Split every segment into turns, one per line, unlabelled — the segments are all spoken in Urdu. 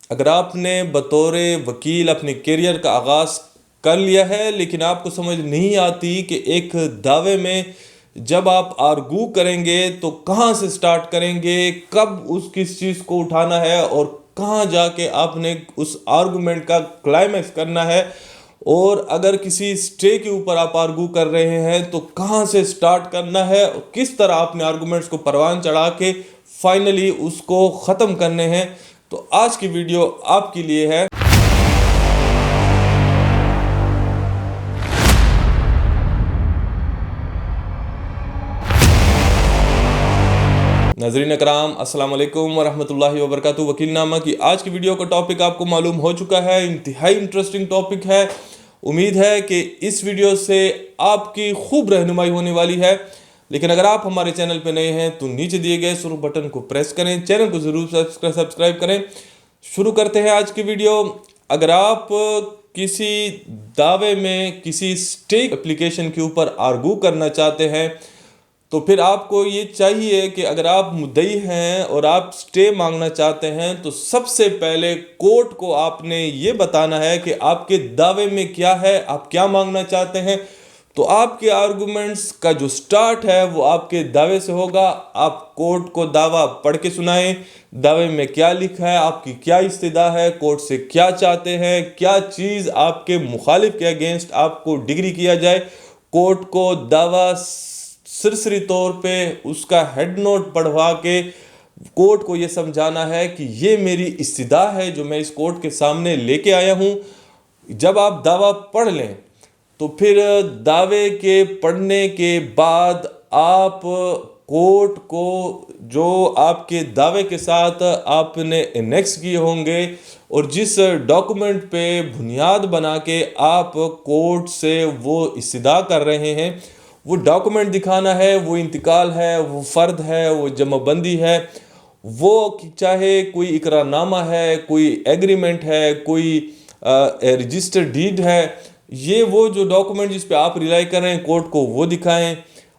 اگر آپ نے بطور وکیل اپنے کیریئر کا آغاز کر لیا ہے لیکن آپ کو سمجھ نہیں آتی کہ ایک دعوے میں جب آپ آرگو کریں گے تو کہاں سے سٹارٹ کریں گے، کب کس چیز کو اٹھانا ہے اور کہاں جا کے آپ نے اس آرگومنٹ کا کلائمیکس کرنا ہے، اور اگر کسی سٹے کے اوپر آپ آرگو کر رہے ہیں تو کہاں سے سٹارٹ کرنا ہے، کس طرح آپ نے آرگومنٹس کو پروان چڑھا کے فائنلی اس کو ختم کرنے ہیں، تو آج کی ویڈیو آپ کے لیے ہے۔ ناظرین اکرام، السلام علیکم ورحمۃ اللہ وبرکاتہ۔ وکیل نامہ کی آج کی ویڈیو کا ٹاپک آپ کو معلوم ہو چکا ہے، انتہائی انٹرسٹنگ ٹاپک ہے۔ امید ہے کہ اس ویڈیو سے آپ کی خوب رہنمائی ہونے والی ہے، لیکن اگر آپ ہمارے چینل پہ نئے ہیں تو نیچے دیے گئے سرخ بٹن کو پریس کریں، چینل کو ضرور سبسکرائب کریں۔ شروع کرتے ہیں آج کی ویڈیو۔ اگر آپ کسی دعوے میں کسی سٹے اپلیکیشن کے اوپر آرگو کرنا چاہتے ہیں تو پھر آپ کو یہ چاہیے کہ اگر آپ مدعی ہیں اور آپ سٹے مانگنا چاہتے ہیں تو سب سے پہلے کورٹ کو آپ نے یہ بتانا ہے کہ آپ کے دعوے میں کیا ہے، آپ کیا مانگنا چاہتے ہیں۔ تو آپ کے آرگومنٹس کا جو سٹارٹ ہے وہ آپ کے دعوے سے ہوگا۔ آپ کورٹ کو دعویٰ پڑھ کے سنائیں، دعوے میں کیا لکھا ہے، آپ کی کیا استدعا ہے، کورٹ سے کیا چاہتے ہیں، کیا چیز آپ کے مخالف کے اگینسٹ آپ کو ڈگری کیا جائے۔ کورٹ کو دعویٰ سرسری طور پہ اس کا ہیڈ نوٹ پڑھوا کے کورٹ کو یہ سمجھانا ہے کہ یہ میری استدعا ہے جو میں اس کورٹ کے سامنے لے کے آیا ہوں۔ جب آپ دعویٰ پڑھ لیں تو پھر دعوے کے پڑھنے کے بعد آپ کورٹ کو جو آپ کے دعوے کے ساتھ آپ نے انیکس کیے ہوں گے اور جس ڈاکومنٹ پہ بنیاد بنا کے آپ کورٹ سے وہ استدعا کر رہے ہیں، وہ ڈاکومنٹ دکھانا ہے۔ وہ انتقال ہے، وہ فرد ہے، وہ جمع بندی ہے، وہ چاہے کوئی اقرار نامہ ہے، کوئی ایگریمنٹ ہے، کوئی رجسٹر ڈیڈ ہے، یہ وہ جو ڈاکومنٹ جس پہ آپ ریلائی کر رہے ہیں کورٹ کو وہ دکھائیں۔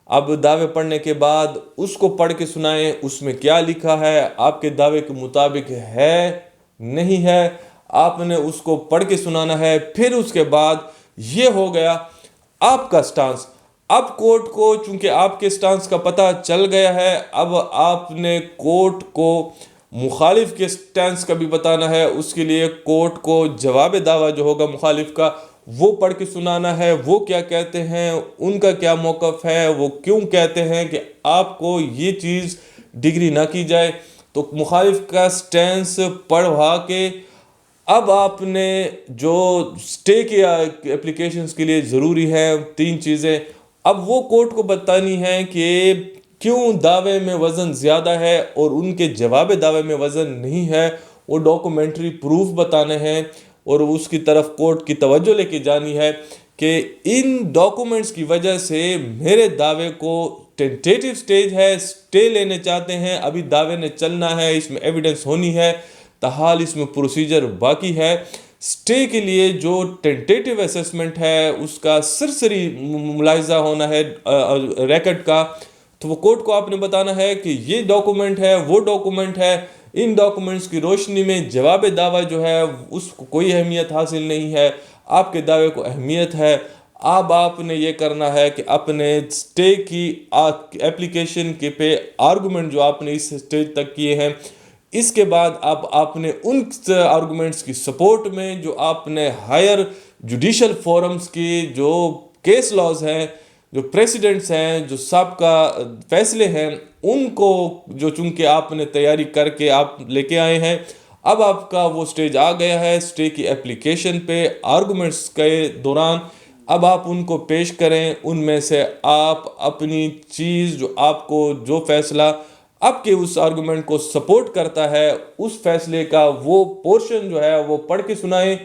اب دعوے پڑھنے کے بعد اس کو پڑھ کے سنائیں، اس میں کیا لکھا ہے، آپ کے دعوے کے مطابق ہے نہیں ہے، آپ نے اس کو پڑھ کے سنانا ہے۔ پھر اس کے بعد یہ ہو گیا آپ کا سٹانس۔ اب کورٹ کو چونکہ آپ کے سٹانس کا پتہ چل گیا ہے، اب آپ نے کورٹ کو مخالف کے سٹانس کا بھی بتانا ہے۔ اس کے لیے کورٹ کو جواب دعویٰ جو ہوگا مخالف کا وہ پڑھ کے سنانا ہے، وہ کیا کہتے ہیں، ان کا کیا موقف ہے، وہ کیوں کہتے ہیں کہ آپ کو یہ چیز ڈگری نہ کی جائے۔ تو مخالف کا سٹانس پڑھوا کے اب آپ نے جو سٹے کے اپلیکیشنز کے لیے ضروری ہے 3 چیزیں، اب وہ کورٹ کو بتانی ہے کہ کیوں دعوے میں وزن زیادہ ہے اور ان کے جواب دعوے میں وزن نہیں ہے۔ وہ ڈاکومنٹری پروف بتانے ہیں اور اس کی طرف کورٹ کی توجہ لے کے جانی ہے کہ ان ڈاکومنٹس کی وجہ سے میرے دعوے کو ٹینٹیٹیو سٹیج ہے، سٹے لینے چاہتے ہیں، ابھی دعوے نے چلنا ہے، اس میں ایویڈنس ہونی ہے، تاحال اس میں پروسیجر باقی ہے۔ سٹے کے لیے جو ٹینٹیٹیو اسیسمنٹ ہے اس کا سرسری ملاحظہ ہونا ہے ریکارڈ کا، تو وہ کورٹ کو آپ نے بتانا ہے کہ یہ ڈاکومنٹ ہے، وہ ڈاکومنٹ ہے، ان ڈاکومنٹس کی روشنی میں جواب دعویٰ جو ہے اس کو کوئی اہمیت حاصل نہیں ہے، آپ کے دعوے کو اہمیت ہے۔ اب آپ نے یہ کرنا ہے کہ اپنے سٹے کی اپلیکیشن کے پہ آرگومنٹ جو آپ نے اس سٹیج تک کیے ہیں، اس کے بعد اب آپ نے ان آرگومنٹس کی سپورٹ میں جو آپ نے ہائر جوڈیشل فورمز کی جو کیس لاز ہیں، جو پریسیڈنٹس ہیں، جو سابقہ فیصلے ہیں، ان کو جو چونکہ آپ نے تیاری کر کے آپ لے کے آئے ہیں، اب آپ کا وہ سٹیج آ گیا ہے۔ سٹے کی اپلیکیشن پہ آرگومنٹس کے دوران اب آپ ان کو پیش کریں، ان میں سے آپ اپنی چیز جو آپ کو جو فیصلہ آپ کے اس آرگومنٹ کو سپورٹ کرتا ہے اس فیصلے کا وہ پورشن جو ہے وہ پڑھ کے سنائیں،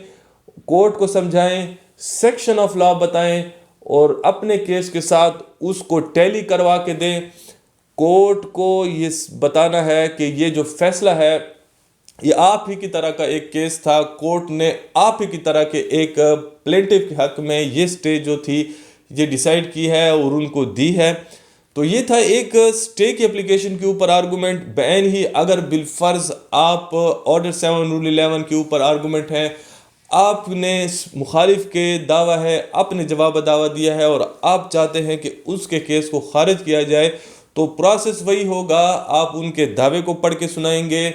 کورٹ کو سمجھائیں، سیکشن آف لا بتائیں اور اپنے کیس کے ساتھ اس کو ٹیلی کروا کے دیں۔ کورٹ کو یہ بتانا ہے کہ یہ جو فیصلہ ہے یہ آپ ہی کی طرح کا ایک کیس تھا، کورٹ نے آپ ہی کی طرح کے ایک پلینٹف کے حق میں یہ سٹے جو تھی یہ ڈیسائیڈ کی ہے اور ان کو دی ہے۔ تو یہ تھا ایک اسٹے کی اپلیکیشن کے اوپر آرگومنٹ. بین ہی اگر بالفرض آپ آرڈر 7 رول 11 کے اوپر آرگومنٹ ہے، آپ نے مخالف کے دعویٰ ہے، آپ نے جواب دعویٰ دیا ہے اور آپ چاہتے ہیں کہ اس کے کیس کو خارج کیا جائے، تو پروسیس وہی ہوگا. آپ ان کے دعوے کو پڑھ کے سنائیں گے،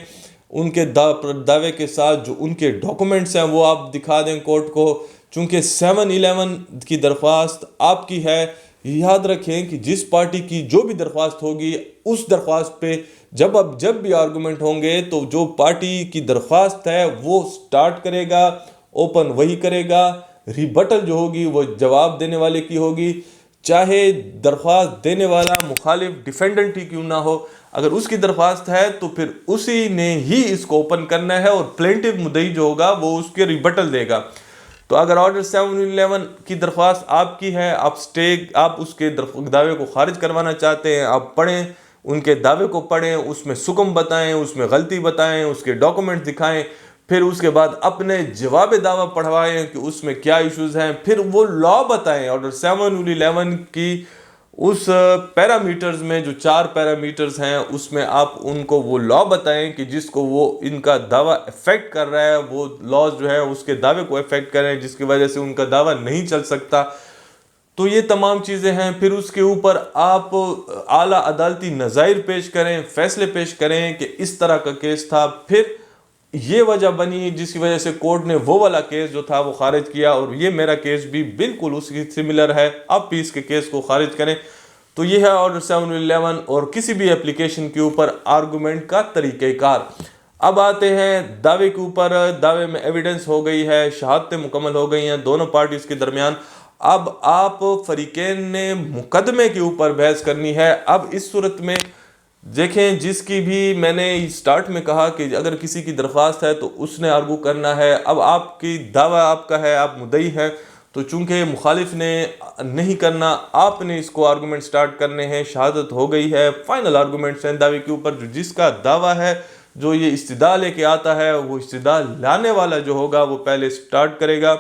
ان کے دعوے کے ساتھ جو ان کے ڈاکومنٹس ہیں وہ آپ دکھا دیں کورٹ کو. چونکہ 7-11 کی درخواست آپ کی ہے، یاد رکھیں کہ جس پارٹی کی جو بھی درخواست ہوگی اس درخواست پہ جب بھی آرگومنٹ ہوں گے تو جو پارٹی کی درخواست ہے وہ سٹارٹ کرے گا، اوپن وہی کرے گا. ریبٹل جو ہوگی وہ جواب دینے والے کی ہوگی، چاہے درخواست دینے والا مخالف ڈیفینڈنٹ ہی کیوں نہ ہو. اگر اس کی درخواست ہے تو پھر اسی نے ہی اس کو اوپن کرنا ہے اور پلینٹیو مدعی جو ہوگا وہ اس کے ریبٹل دے گا. تو اگر آرڈر 7-11 کی درخواست آپ کی ہے، آپ اس کے دعوے کو خارج کروانا چاہتے ہیں، آپ پڑھیں، ان کے دعوے کو پڑھیں، اس میں سکم بتائیں، اس میں غلطی بتائیں، اس کے ڈاکومنٹ دکھائیں، پھر اس کے بعد اپنے جواب دعویٰ پڑھوائیں کہ اس میں کیا ایشوز ہیں، پھر وہ لا بتائیں. آرڈر 7-11 کی اس پیرامیٹرز میں جو 4 پیرامیٹرز ہیں اس میں آپ ان کو وہ لا بتائیں کہ جس کو وہ ان کا دعویٰ افیکٹ کر رہا ہے، وہ لاز جو ہے اس کے دعوے کو افیکٹ کریں جس کی وجہ سے ان کا دعویٰ نہیں چل سکتا. تو یہ تمام چیزیں ہیں. پھر اس کے اوپر آپ اعلیٰ عدالتی نظائر پیش کریں، فیصلے پیش کریں کہ اس طرح کا کیس تھا، پھر یہ وجہ بنی جس کی وجہ سے کورٹ نے وہ والا کیس جو تھا وہ خارج کیا، اور یہ میرا کیس بھی بالکل اس کی سملر ہے، آپ بھی اس کے کیس کو خارج کریں. تو یہ ہے آرڈر 7-11 اور کسی بھی اپلیکیشن کے اوپر آرگومنٹ کا طریقہ کار. اب آتے ہیں دعوے کے اوپر. دعوے میں ایویڈنس ہو گئی ہے، شہادتیں مکمل ہو گئی ہیں دونوں پارٹیز کے درمیان. اب آپ فریقین نے مقدمے کے اوپر بحث کرنی ہے. اب اس صورت میں دیکھیں، جس کی بھی میں نے سٹارٹ میں کہا کہ اگر کسی کی درخواست ہے تو اس نے آرگو کرنا ہے. اب آپ کی دعویٰ آپ کا ہے، آپ مدعی ہیں، تو چونکہ مخالف نے نہیں کرنا، آپ نے اس کو آرگومنٹ سٹارٹ کرنے ہیں. شہادت ہو گئی ہے، فائنل آرگومنٹس ہیں دعوے کے اوپر. جو جس کا دعویٰ ہے، جو یہ استدعا لے کے آتا ہے، وہ استدعا لانے والا جو ہوگا وہ پہلے سٹارٹ کرے گا.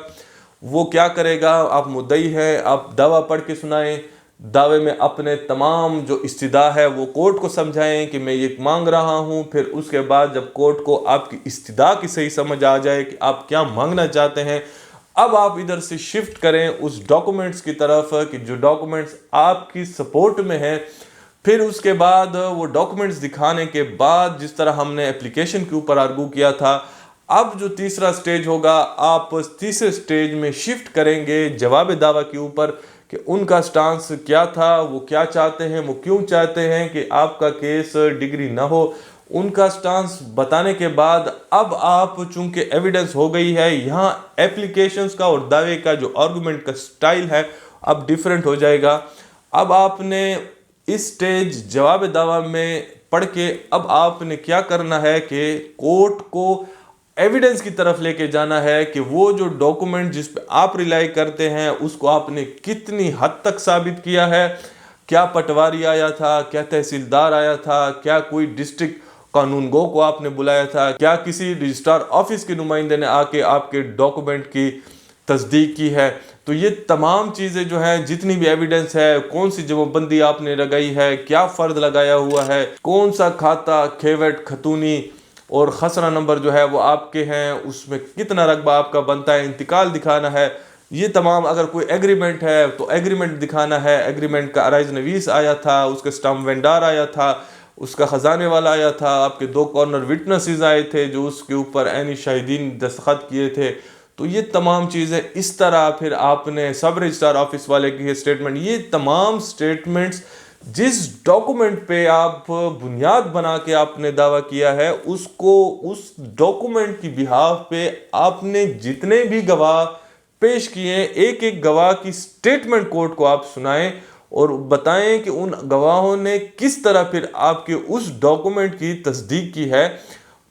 وہ کیا کرے گا؟ آپ مدعی ہیں، آپ دعویٰ پڑھ کے سنائیں. دعوے میں اپنے تمام جو استدعا ہے وہ کورٹ کو سمجھائیں کہ میں یہ مانگ رہا ہوں. پھر اس کے بعد جب کورٹ کو آپ کی استدعا کی صحیح سمجھ آ جائے کہ آپ کیا مانگنا چاہتے ہیں، اب آپ ادھر سے شفٹ کریں اس ڈاکومنٹس کی طرف کہ جو ڈاکومنٹس آپ کی سپورٹ میں ہیں. پھر اس کے بعد وہ ڈاکومنٹس دکھانے کے بعد، جس طرح ہم نے اپلیکیشن کے اوپر آرگو کیا تھا، اب جو تیسرا سٹیج ہوگا، آپ تیسرے سٹیج میں شفٹ کریں گے جواب دعویٰ کے اوپر کہ ان کا سٹانس کیا تھا، وہ کیا چاہتے ہیں، وہ کیوں چاہتے ہیں کہ آپ کا کیس ڈگری نہ ہو. ان کا سٹانس بتانے کے بعد اب آپ چونکہ ایویڈنس ہو گئی ہے، یہاں اپلیکیشنز کا اور دعوے کا جو آرگومنٹ کا سٹائل ہے اب ڈیفرنٹ ہو جائے گا. اب آپ نے اس سٹیج جواب دعویٰ میں پڑھ کے اب آپ نے کیا کرنا ہے کہ کورٹ کو ایویڈنس کی طرف لے کے جانا ہے کہ وہ جو ڈاکومنٹ جس پہ آپ ریلائی کرتے ہیں اس کو آپ نے کتنی حد تک ثابت کیا ہے. کیا پٹواری آیا تھا، کیا تحصیلدار آیا تھا، کیا کوئی ڈسٹرکٹ قانون گو کو آپ نے بلایا تھا، کیا کسی رجسٹرار آفس کے نمائندے نے آ کے آپ کے ڈاکومنٹ کی تصدیق کی ہے. تو یہ تمام چیزیں جو ہیں، جتنی بھی ایویڈنس ہے، کون سی جمع بندی آپ نے لگائی ہے، کیا فرد لگایا ہوا ہے، کون سا کھاتا، کھیوٹ، کھتونی اور خسرہ نمبر جو ہے وہ آپ کے ہیں، اس میں کتنا رقبہ آپ کا بنتا ہے، انتقال دکھانا ہے. یہ تمام، اگر کوئی ایگریمنٹ ہے تو ایگریمنٹ دکھانا ہے. ایگریمنٹ کا عرائض نویس آیا تھا، اس کا سٹامپ وینڈار آیا تھا، اس کا خزانے والا آیا تھا، آپ کے 2 کارنر وٹنسز آئے تھے جو اس کے اوپر عینی شاہدین دستخط کیے تھے. تو یہ تمام چیزیں اس طرح پھر آپ نے سب رجسٹرار آفس والے کی سٹیٹمنٹ، یہ تمام سٹیٹمنٹس جس ڈاکومنٹ پہ آپ بنیاد بنا کے آپ نے دعویٰ کیا ہے، اس کو اس ڈاکومنٹ کی بہاف پہ آپ نے جتنے بھی گواہ پیش کیے ہیں، ایک ایک گواہ کی سٹیٹمنٹ کورٹ کو آپ سنائیں اور بتائیں کہ ان گواہوں نے کس طرح پھر آپ کے اس ڈاکومنٹ کی تصدیق کی ہے.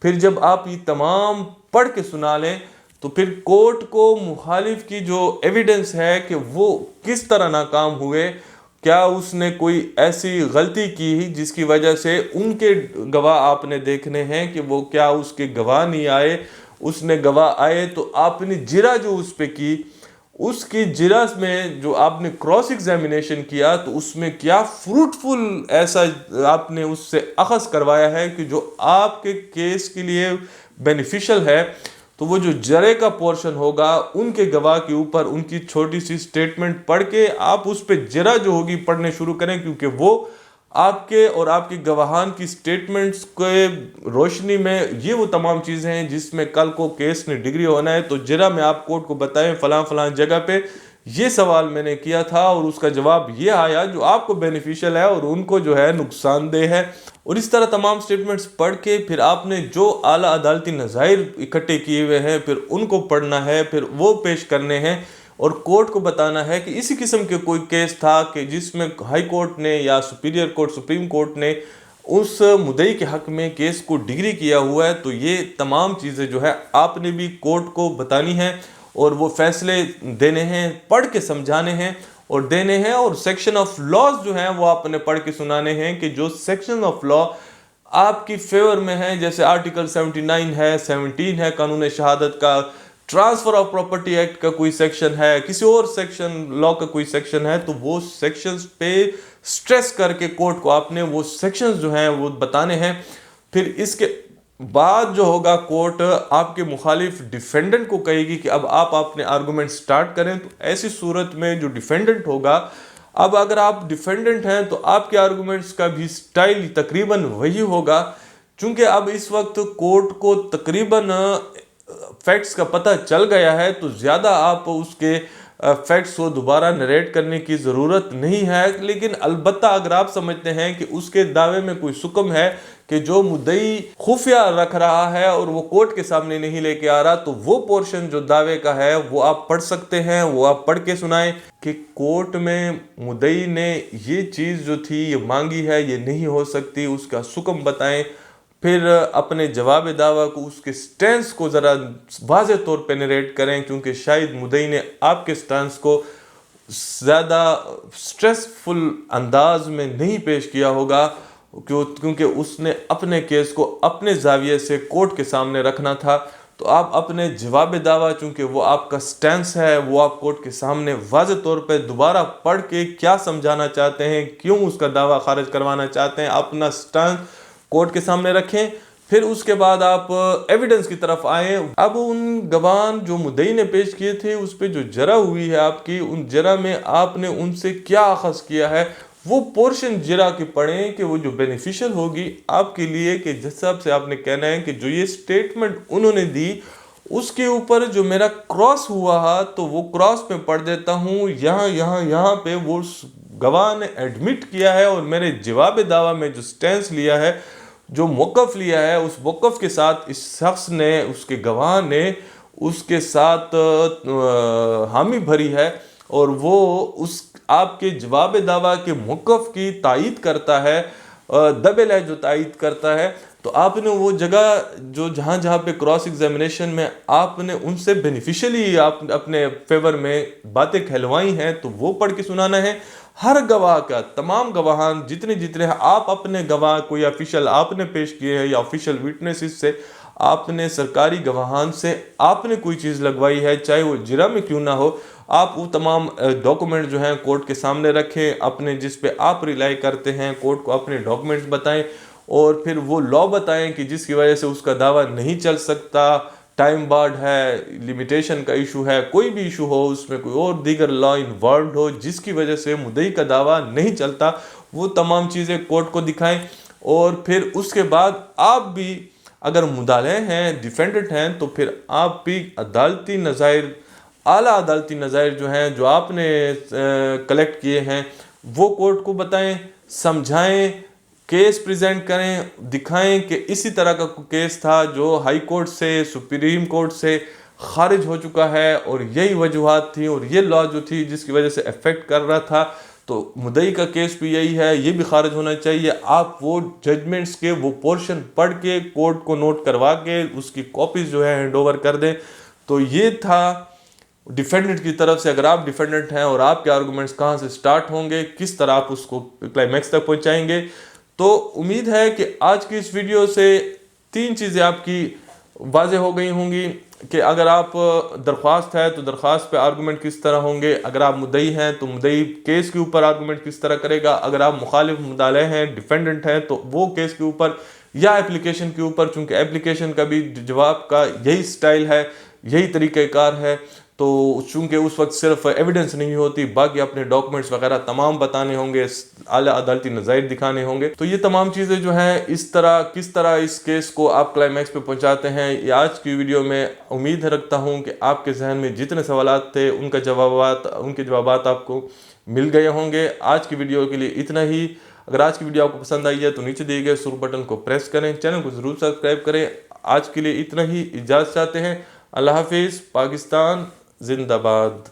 پھر جب آپ یہ تمام پڑھ کے سنا لیں تو پھر کورٹ کو مخالف کی جو ایویڈنس ہے کہ وہ کس طرح ناکام ہوئے، کیا اس نے کوئی ایسی غلطی کی جس کی وجہ سے ان کے گواہ آپ نے دیکھنے ہیں کہ وہ کیا اس کے گواہ نہیں آئے، اس نے گواہ آئے تو آپ نے جرا جو اس پہ کی اس کی جرا میں جو آپ نے کراس ایگزامینیشن کیا تو اس میں کیا فروٹفل ایسا آپ نے اس سے اخذ کروایا ہے کہ جو آپ کے کیس کے لیے بینیفیشل ہے. تو وہ جو جرے کا پورشن ہوگا ان کے گواہ کے اوپر ان کی چھوٹی سی سٹیٹمنٹ پڑھ کے آپ اس پہ جرا جو ہوگی پڑھنے شروع کریں، کیونکہ وہ آپ کے اور آپ کے گواہان کی سٹیٹمنٹس کے روشنی میں یہ وہ تمام چیزیں ہیں جس میں کل کو کیس نے ڈگری ہونا ہے. تو جرا میں آپ کورٹ کو بتائیں فلاں فلاں جگہ پہ یہ سوال میں نے کیا تھا اور اس کا جواب یہ آیا جو آپ کو بینیفیشل ہے اور ان کو جو ہے نقصان دہ ہے. اور اس طرح تمام سٹیٹمنٹس پڑھ کے پھر آپ نے جو اعلیٰ عدالتی نظائر اکٹھے کیے ہوئے ہیں پھر ان کو پڑھنا ہے، پھر وہ پیش کرنے ہیں اور کورٹ کو بتانا ہے کہ اسی قسم کے کوئی کیس تھا کہ جس میں ہائی کورٹ نے یا سپیریئر کورٹ سپریم کورٹ نے اس مدعی کے حق میں کیس کو ڈگری کیا ہوا ہے. تو یہ تمام چیزیں جو ہے آپ نے بھی کورٹ کو بتانی ہیں اور وہ فیصلے دینے ہیں، پڑھ کے سمجھانے ہیں اور دینے ہیں. اور سیکشن آف لاز جو ہیں وہ آپ نے پڑھ کے سنانے ہیں کہ جو سیکشن آف لا آپ کی فیور میں ہے، جیسے آرٹیکل 79 ہے، 17 ہے قانون شہادت کا، ٹرانسفر آف پراپرٹی ایکٹ کا کوئی سیکشن ہے، کسی اور سیکشن لا کا کوئی سیکشن ہے، تو وہ سیکشنز پہ سٹریس کر کے کورٹ کو آپ نے وہ سیکشنز جو ہیں وہ بتانے ہیں. پھر اس کے بعد جو ہوگا کورٹ آپ کے مخالف ڈیفینڈنٹ کو کہے گی کہ اب آپ اپنے آرگومنٹ سٹارٹ کریں. تو ایسی صورت میں جو ڈیفینڈنٹ ہوگا، اب اگر آپ ڈیفینڈنٹ ہیں تو آپ کے آرگومنٹس کا بھی سٹائل تقریباً وہی ہوگا، چونکہ اب اس وقت کورٹ کو تقریباً فیکٹس کا پتہ چل گیا ہے تو زیادہ آپ اس کے فیکٹس کو دوبارہ نریٹ کرنے کی ضرورت نہیں ہے. لیکن البتہ اگر آپ سمجھتے ہیں کہ اس کے دعوے میں کوئی سکم ہے کہ جو مدعی خفیہ رکھ رہا ہے اور وہ کورٹ کے سامنے نہیں لے کے آ رہا، تو وہ پورشن جو دعوے کا ہے وہ آپ پڑھ سکتے ہیں، وہ آپ پڑھ کے سنائیں کہ کورٹ میں مدعی نے یہ چیز جو تھی یہ مانگی ہے، یہ نہیں ہو سکتی، اس کا سکم بتائیں. پھر اپنے جواب دعویٰ کو اس کے سٹینس کو ذرا واضح طور پہ نریٹ کریں، کیونکہ شاید مدعی نے آپ کے سٹینس کو زیادہ سٹریسفل انداز میں نہیں پیش کیا ہوگا، کیونکہ اس نے اپنے کیس کو اپنے زاویے سے کورٹ کے سامنے رکھنا تھا. تو آپ اپنے جواب دعویٰ، چونکہ وہ آپ کا سٹینس ہے، وہ آپ کورٹ کے سامنے واضح طور پہ دوبارہ پڑھ کے کیا سمجھانا چاہتے ہیں، کیوں اس کا دعویٰ خارج کروانا چاہتے ہیں، اپنا سٹینس کورٹ کے سامنے رکھیں. پھر اس کے بعد آپ ایویڈنس کی طرف آئیں. اب ان گواہان جو مدعی نے پیش کیے تھے اس پہ جو جرا ہوئی ہے آپ کی، ان جرا میں آپ نے ان سے کیا اخذ کیا ہے وہ پورشن جرا کی پڑھیں کہ وہ جو بینیفیشل ہوگی آپ کے لیے، کہ جس حساب سے آپ نے کہنا ہے کہ جو یہ سٹیٹمنٹ انہوں نے دی اس کے اوپر جو میرا کراس ہوا تو وہ کراس میں پڑھ دیتا ہوں، یہاں پہ وہ گواہ نے ایڈمٹ کیا ہے اور میرے جواب دعویٰ میں جو سٹینس لیا ہے، جو موقف لیا ہے، اس موقف کے ساتھ اس شخص نے، اس کے گواہ نے اس کے ساتھ حامی بھری ہے اور وہ اس آپ کے جواب دعویٰ کے موقف کی تائید کرتا ہے، دبل ہے جو تائید کرتا ہے. تو آپ نے وہ جگہ جو جہاں پہ کراس ایگزامینیشن میں آپ نے ان سے بینیفیشلی آپ اپنے فیور میں باتیں کھلوائی ہیں تو وہ پڑھ کے سنانا ہے. ہر گواہ کا، تمام گواہان جتنے ہیں، آپ اپنے گواہ کوئی آفیشل آپ نے پیش کیے ہیں یا آفیشل وٹنسز سے، آپ نے سرکاری گواہان سے آپ نے کوئی چیز لگوائی ہے، چاہے وہ جرا میں کیوں نہ ہو، آپ وہ تمام ڈاکومنٹ جو ہیں کورٹ کے سامنے رکھیں، اپنے جس پہ آپ ریلائی کرتے ہیں کورٹ کو اپنے ڈاکومنٹس بتائیں اور پھر وہ لا بتائیں کہ جس کی وجہ سے اس کا دعویٰ نہیں چل سکتا، ٹائم بارڈ ہے، لیمیٹیشن کا ایشو ہے، کوئی بھی ایشو ہو، اس میں کوئی اور دیگر لا انوالوڈ ہو جس کی وجہ سے مدعی کا دعویٰ نہیں چلتا، وہ تمام چیزیں کورٹ کو دکھائیں. اور پھر اس کے بعد آپ بھی اگر مدعی ہیں، ڈیفینڈنٹ ہیں، تو پھر آپ بھی عدالتی نظائر، اعلیٰ عدالتی نظائر جو ہیں جو آپ نے کلیکٹ کیے ہیں وہ کورٹ کو بتائیں، سمجھائیں، کیس پریزنٹ کریں، دکھائیں کہ اسی طرح کا کیس تھا جو ہائی کورٹ سے، سپریم کورٹ سے خارج ہو چکا ہے اور یہی وجوہات تھیں اور یہ لا جو تھی جس کی وجہ سے افیکٹ کر رہا تھا، تو مدعی کا کیس بھی یہی ہے، یہ بھی خارج ہونا چاہیے. آپ وہ ججمنٹس کے وہ پورشن پڑھ کے کورٹ کو نوٹ کروا کے اس کی کاپیز جو ہے ہینڈ اوور کر دیں. تو یہ تھا ڈیفینڈنٹ کی طرف سے. اگر آپ ڈیفینڈنٹ ہیں اور آپ کے آرگومنٹس کہاں سے سٹارٹ ہوں گے، کس طرح آپ اس کو کلائمیکس تک پہنچائیں گے. تو امید ہے کہ آج کی اس ویڈیو سے 3 چیزیں آپ کی واضح ہو گئی ہوں گی. کہ اگر آپ درخواست ہے تو درخواست پہ آرگومنٹ کس طرح ہوں گے، اگر آپ مدعی ہیں تو مدعی کیس کے اوپر آرگومنٹ کس طرح کرے گا، اگر آپ مخالف مدعی ہیں ڈیفینڈنٹ ہیں تو وہ کیس کے اوپر یا اپلیکیشن کے اوپر، چونکہ اپلیکیشن کا بھی جواب کا یہی سٹائل ہے، یہی طریقہ کار ہے، تو چونکہ اس وقت صرف ایویڈنس نہیں ہوتی، باقی اپنے ڈاکومنٹس وغیرہ تمام بتانے ہوں گے، اعلیٰ عدالتی نظائر دکھانے ہوں گے. تو یہ تمام چیزیں جو ہیں کس طرح اس کیس کو آپ کلائمیکس پہ پہنچاتے ہیں، یہ آج کی ویڈیو میں امید رکھتا ہوں کہ آپ کے ذہن میں جتنے سوالات تھے ان کے جوابات آپ کو مل گئے ہوں گے. آج کی ویڈیو کے لیے اتنا ہی. اگر آج کی ویڈیو آپ کو پسند آئی ہے تو نیچے دیے گئے سر بٹن کو پریس کریں، چینل کو ضرور سبسکرائب کریں. آج کے لیے اتنا ہی، اجازت چاہتے ہیں. اللہ حافظ. پاکستان زندہ باد.